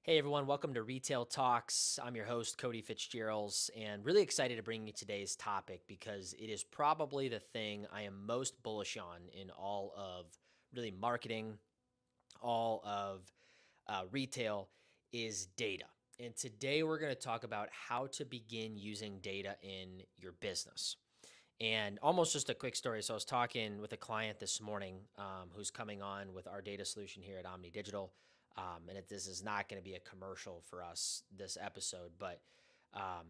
Hey everyone, welcome to Retail Talks. I'm your host, Kody Fitzgeralds, and really excited to bring you today's topic because it is probably the thing I am most bullish on in all of really marketing, all of retail is data. And today we're going to talk about how to begin using data in your business. And almost just a quick story. So I was talking with a client this morning who's coming on with our data solution here at Omni Digital. This is not going to be a commercial for us this episode, but um,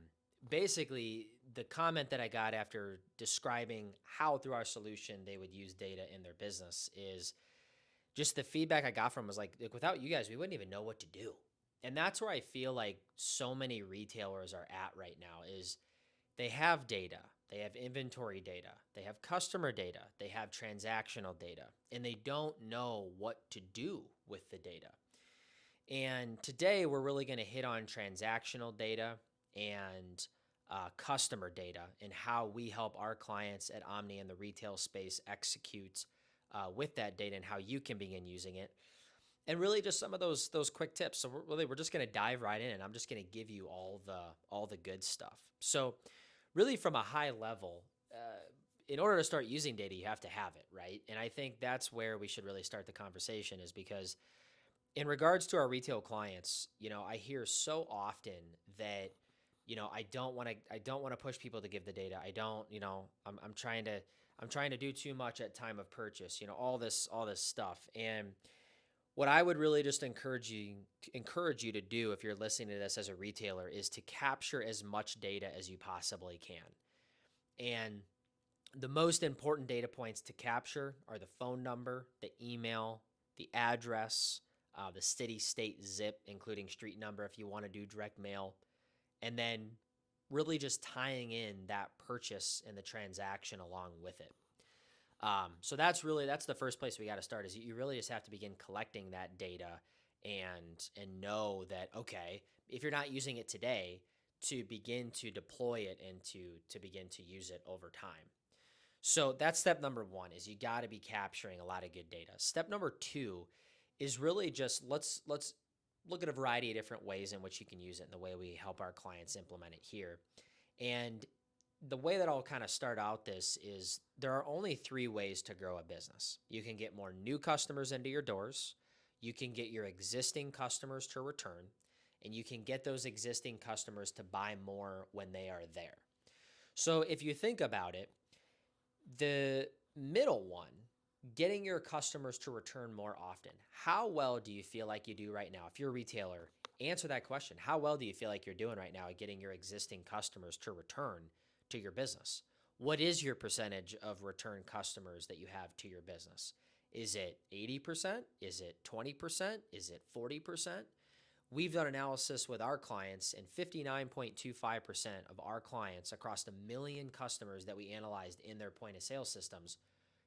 basically the comment that I got after describing how through our solution they would use data in their business is just the feedback I got from was like without you guys, we wouldn't even know what to do. And that's where I feel like so many retailers are at right now is they have data, they have inventory data, they have customer data, they have transactional data, and they don't know what to do with the data. And today we're really going to hit on transactional data and customer data and how we help our clients at Omni in the retail space execute with that data and how you can begin using it. And really just some of those quick tips. So we're just going to dive right in and I'm just going to give you all the good stuff. So really from a high level, in order to start using data, you have to have it, right? And I think that's where we should really start the conversation is because in regards to our retail clients, I hear so often that, I don't want to push people to give the data. I don't, I'm trying to do too much at time of purchase, all this stuff. And what I would really just encourage you to do if you're listening to this as a retailer is to capture as much data as you possibly can. And the most important data points to capture are the phone number, the email, the address, the city, state, zip, including street number if you want to do direct mail, and then really just tying in that purchase and the transaction along with it. So that's the first place we got to start is you really just have to begin collecting that data and know that, okay, if you're not using it today, to begin to deploy it and to begin to use it over time. So that's step number one is you got to be capturing a lot of good data. Step number two is really just let's look at a variety of different ways in which you can use it and the way we help our clients implement it here. And the way that I'll kind of start out this is there are only three ways to grow a business. You can get more new customers into your doors, you can get your existing customers to return, and you can get those existing customers to buy more when they are there. So if you think about it, the middle one, getting your customers to return more often. How well do you feel like you do right now? If you're a retailer, answer that question. How well do you feel like you're doing right now at getting your existing customers to return to your business? What is your percentage of return customers that you have to your business? Is it 80%? Is it 20%? Is it 40%? We've done analysis with our clients, and 59.25% of our clients across the million customers that we analyzed in their point of sale systems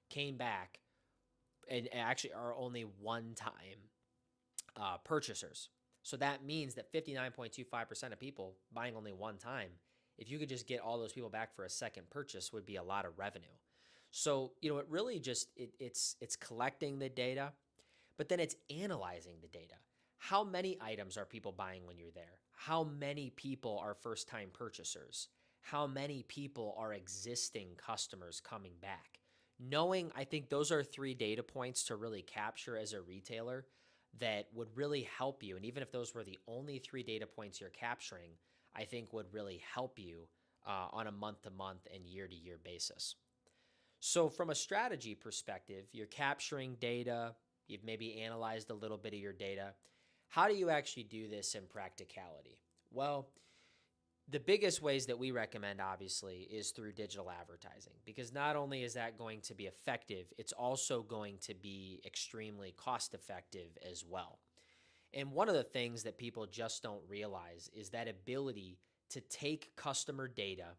came back and actually are only one-time purchasers. So that means that 59.25% of people buying only one time, if you could just get all those people back for a second purchase, would be a lot of revenue. So, it really just it's collecting the data, but then it's analyzing the data. How many items are people buying when you're there? How many people are first-time purchasers? How many people are existing customers coming back? Knowing, I think those are three data points to really capture as a retailer that would really help you. And even if those were the only three data points you're capturing, I think would really help you on a month-to-month and year-to-year basis. So from a strategy perspective, you're capturing data, you've maybe analyzed a little bit of your data. How do you actually do this in practicality? Well, the biggest ways that we recommend, obviously, is through digital advertising, because not only is that going to be effective, it's also going to be extremely cost effective as well. And one of the things that people just don't realize is that ability to take customer data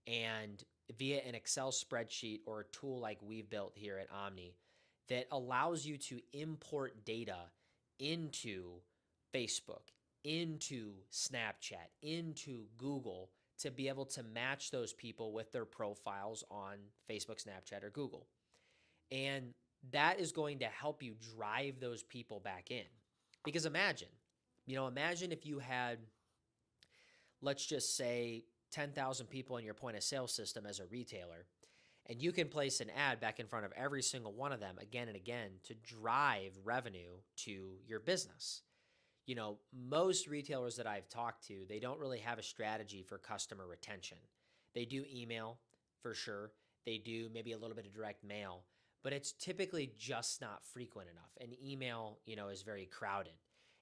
and via an Excel spreadsheet or a tool like we've built here at Omni that allows you to import data into Facebook, into Snapchat, into Google to be able to match those people with their profiles on Facebook, Snapchat, or Google. And that is going to help you drive those people back in. Because imagine Imagine if you had, let's just say, 10,000 people in your point of sale system as a retailer, and you can place an ad back in front of every single one of them again and again to drive revenue to your business. Most retailers that I've talked to, they don't really have a strategy for customer retention. They do email for sure. They do maybe a little bit of direct mail, but it's typically just not frequent enough. And email, is very crowded.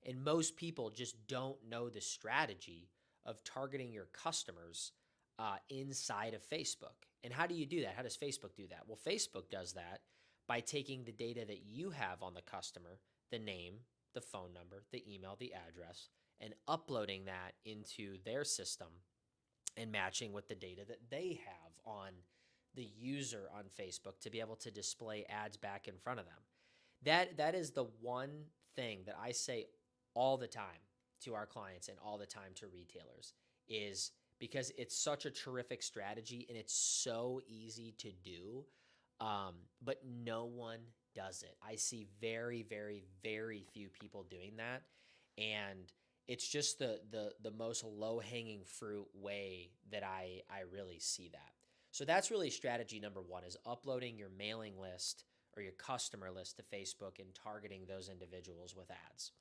And most people just don't know the strategy of targeting your customers inside of Facebook. And how do you do that? How does Facebook do that? Well, Facebook does that by taking the data that you have on the customer, the name, the phone number, the email, the address, and uploading that into their system and matching with the data that they have on the user on Facebook to be able to display ads back in front of them. That is the one thing that I say all the time to our clients and all the time to retailers, is because it's such a terrific strategy and it's so easy to do, but no one does it. I see very, very, very few people doing that, and it's just the most low hanging fruit way that I really see that. So that's really strategy number one, is uploading your mailing list or your customer list to Facebook and targeting those individuals with ads.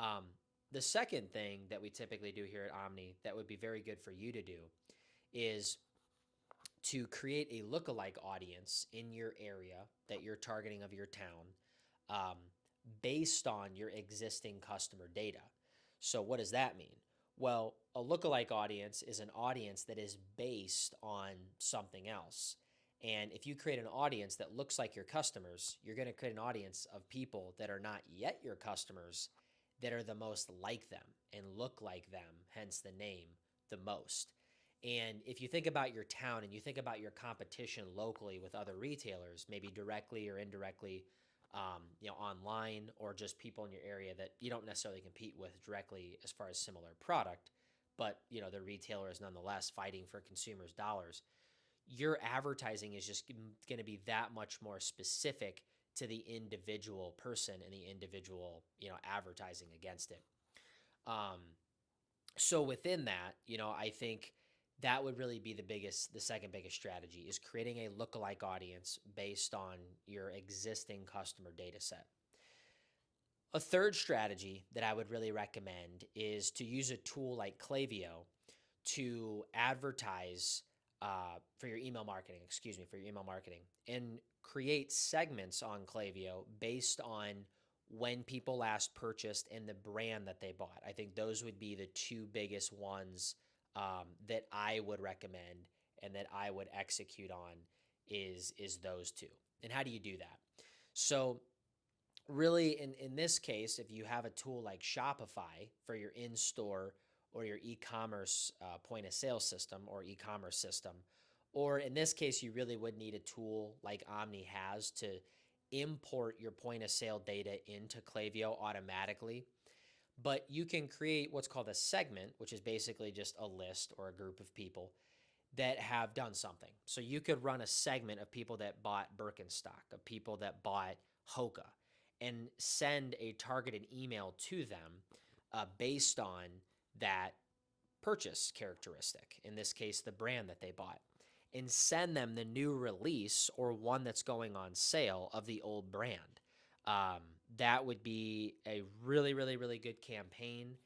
Um, the second thing that we typically do here at Omni that would be very good for you to do is to create a lookalike audience in your area that you're targeting of your town, um, based on your existing customer data. So, what does that mean? Well, a lookalike audience is an audience that is based on something else. And if you create an audience that looks like your customers, you're going to create an audience of people that are not yet your customers that are the most like them and look like them, hence the name, the most. And if you think about your town and you think about your competition locally with other retailers, maybe directly or indirectly, online, or just people in your area that you don't necessarily compete with directly as far as similar product, but the retailer is nonetheless fighting for consumers' dollars. Your advertising is just going to be that much more specific to the individual person and the individual advertising against it. Um, so within that, I think that would really be the second biggest strategy, is creating a lookalike audience based on your existing customer data set. A third strategy that I would really recommend is to use a tool like Klaviyo to advertise for your email marketing, and create segments on Klaviyo based on when people last purchased and the brand that they bought. I think those would be the two biggest ones that I would recommend and that I would execute on, is those two. And how do you do that? So really, in this case, if you have a tool like Shopify for your in-store or your e-commerce point of sale system or e-commerce system, or in this case, you really would need a tool like Omni has to import your point of sale data into Klaviyo automatically. But you can create what's called a segment, which is basically just a list or a group of people that have done something. So you could run a segment of people that bought Birkenstock, of people that bought Hoka, and send a targeted email to them based on that purchase characteristic, in this case, the brand that they bought, and send them the new release or one that's going on sale of the old brand. That would be a really, really, really good campaign.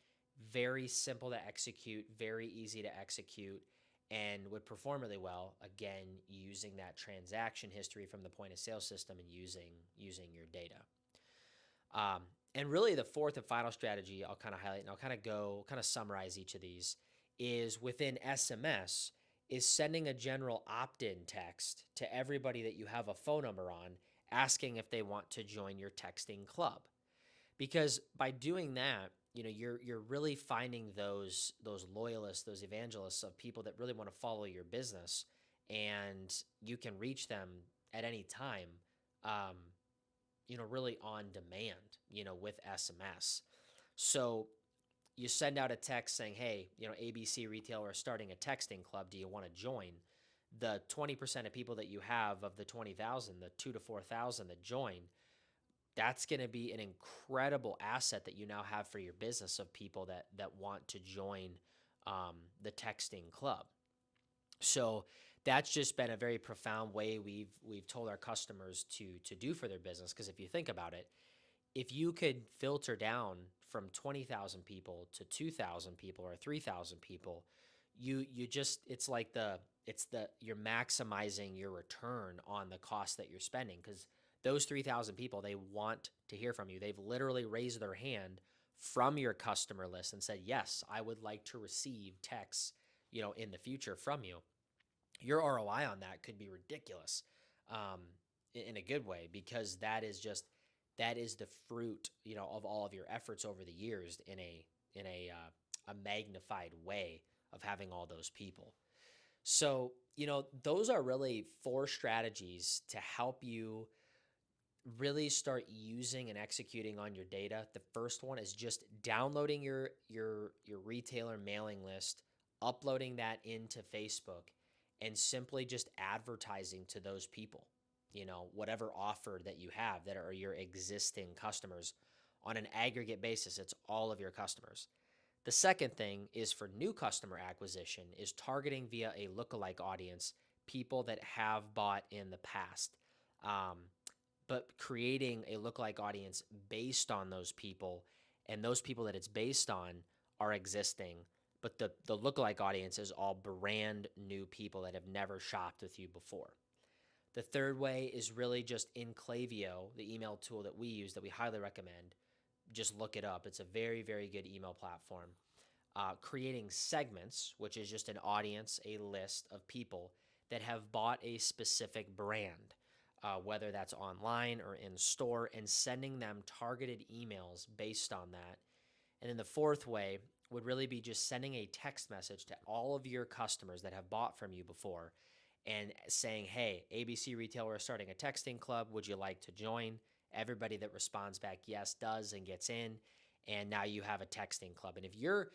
Very simple to execute, very easy to execute, and would perform really well, again, using that transaction history from the point of sale system and using your data. And really the fourth and final strategy I'll kind of highlight, and I'll kind of summarize each of these, is within SMS, is sending a general opt-in text to everybody that you have a phone number on, asking if they want to join your texting club. Because by doing that, you're really finding those loyalists, those evangelists of people that really want to follow your business, and you can reach them at any time, really on demand, with SMS. So you send out a text saying, hey, ABC retailer is starting a texting club. Do you want to join? The 20% of people that you have of the 20,000, the 2,000 to 4,000 that join, that's going to be an incredible asset that you now have for your business of people that want to join the texting club. So that's just been a very profound way we've told our customers to do for their business. Because if you think about it, if you could filter down from 20,000 people to 2,000 people or 3,000 people, you just you're maximizing your return on the cost that you're spending, because those 3,000 people, they want to hear from you. They've literally raised their hand from your customer list and said, "Yes, I would like to receive texts, in the future from you." Your ROI on that could be ridiculous, um, in a good way, because that is the fruit, of all of your efforts over the years in a magnified way of having all those people. So, those are really four strategies to help you really start using and executing on your data. The first one is just downloading your retailer mailing list, uploading that into Facebook, and simply just advertising to those people. Whatever offer that you have that are your existing customers on an aggregate basis, it's all of your customers. The second thing is for new customer acquisition is targeting via a lookalike audience, people that have bought in the past. Um, but creating a lookalike audience based on those people, and those people that it's based on are existing, but the lookalike audience is all brand new people that have never shopped with you before. The third way is really just Inclavio, the email tool that we use that we highly recommend. Just look it up. It's a very, very good email platform. Creating segments, which is just an audience, a list of people that have bought a specific brand, whether that's online or in store, and sending them targeted emails based on that. And then the fourth way would really be just sending a text message to all of your customers that have bought from you before and saying, "Hey, ABC Retailer is starting a texting club. Would you like to join?" Everybody that responds back yes does and gets in, and now you have a texting club. And if you're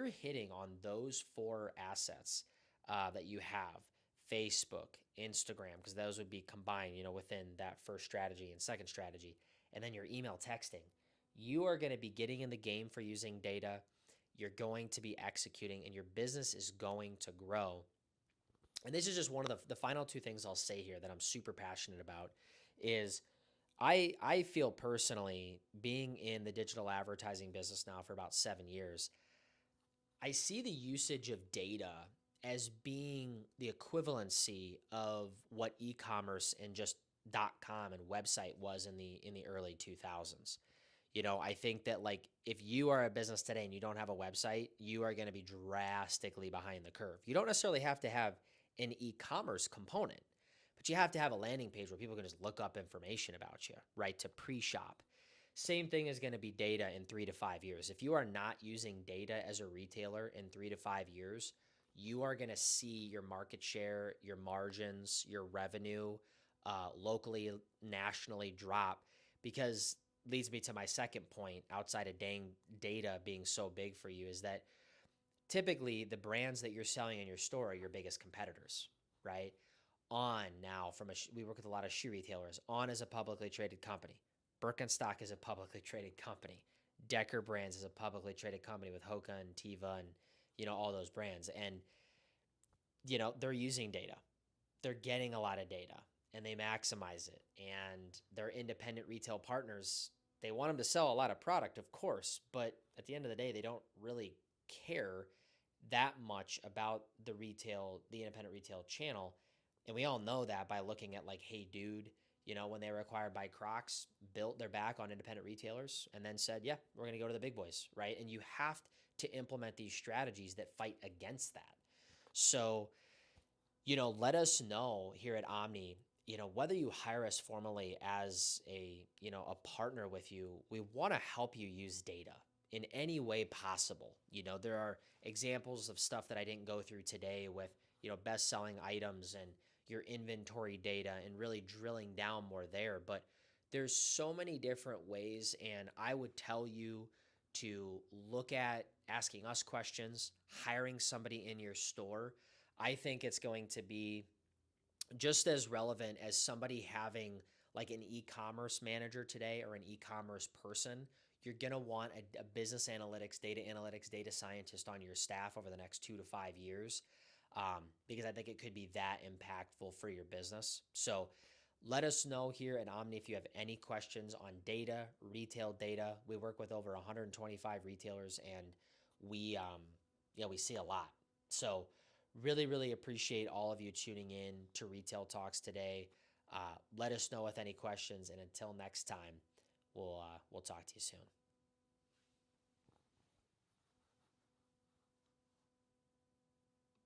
hitting on those four assets that you have, Facebook, Instagram, because those would be combined, within that first strategy and second strategy, and then your email texting, you are going to be getting in the game for using data. You're going to be executing, and your business is going to grow. And this is just one of the final two things I'll say here that I'm super passionate about is I feel personally, being in the digital advertising business now for about 7 years, I see the usage of data as being the equivalency of what e-commerce and just .com and website was in the early 2000s. I think that, like, if you are a business today and you don't have a website, you are going to be drastically behind the curve. You don't necessarily have to have an e-commerce component, but you have to have a landing page where people can just look up information about you, right? To pre-shop. Same thing is going to be data in 3 to 5 years. If you are not using data as a retailer in 3 to 5 years, you are going to see your market share, your margins, your revenue, locally, nationally drop, because leads me to my second point outside of data being so big for you is that typically the brands that you're selling in your store are your biggest competitors, right? On now we work with a lot of shoe retailers. On is a publicly traded company. Birkenstock is a publicly traded company. Decker Brands is a publicly traded company with Hoka and Teva and all those brands. And they're using data. They're getting a lot of data and they maximize it. And their independent retail partners, they want them to sell a lot of product, of course, but at the end of the day, they don't really care that much about the independent retail channel. And we all know that by looking at, like, Hey Dude, when they were acquired by Crocs, built their back on independent retailers and then said, yeah, we're going to go to the big boys, right? And you have to implement these strategies that fight against that. So, let us know here at Omni, whether you hire us formally as a partner with you, we want to help you use data in any way possible. There are examples of stuff that I didn't go through today with, best-selling items and your inventory data and really drilling down more there. But there's so many different ways, and I would tell you to look at asking us questions, hiring somebody in your store. I think it's going to be just as relevant as somebody having like an e-commerce manager today or an e-commerce person, you're going to want a business analytics, data scientist on your staff over the next 2 to 5 years, because I think it could be that impactful for your business. So let us know here at Omni if you have any questions on data, retail data. We work with over 125 retailers, and we see a lot. So really, really appreciate all of you tuning in to Retail Talks today. Let us know with any questions, and until next time, we'll talk to you soon.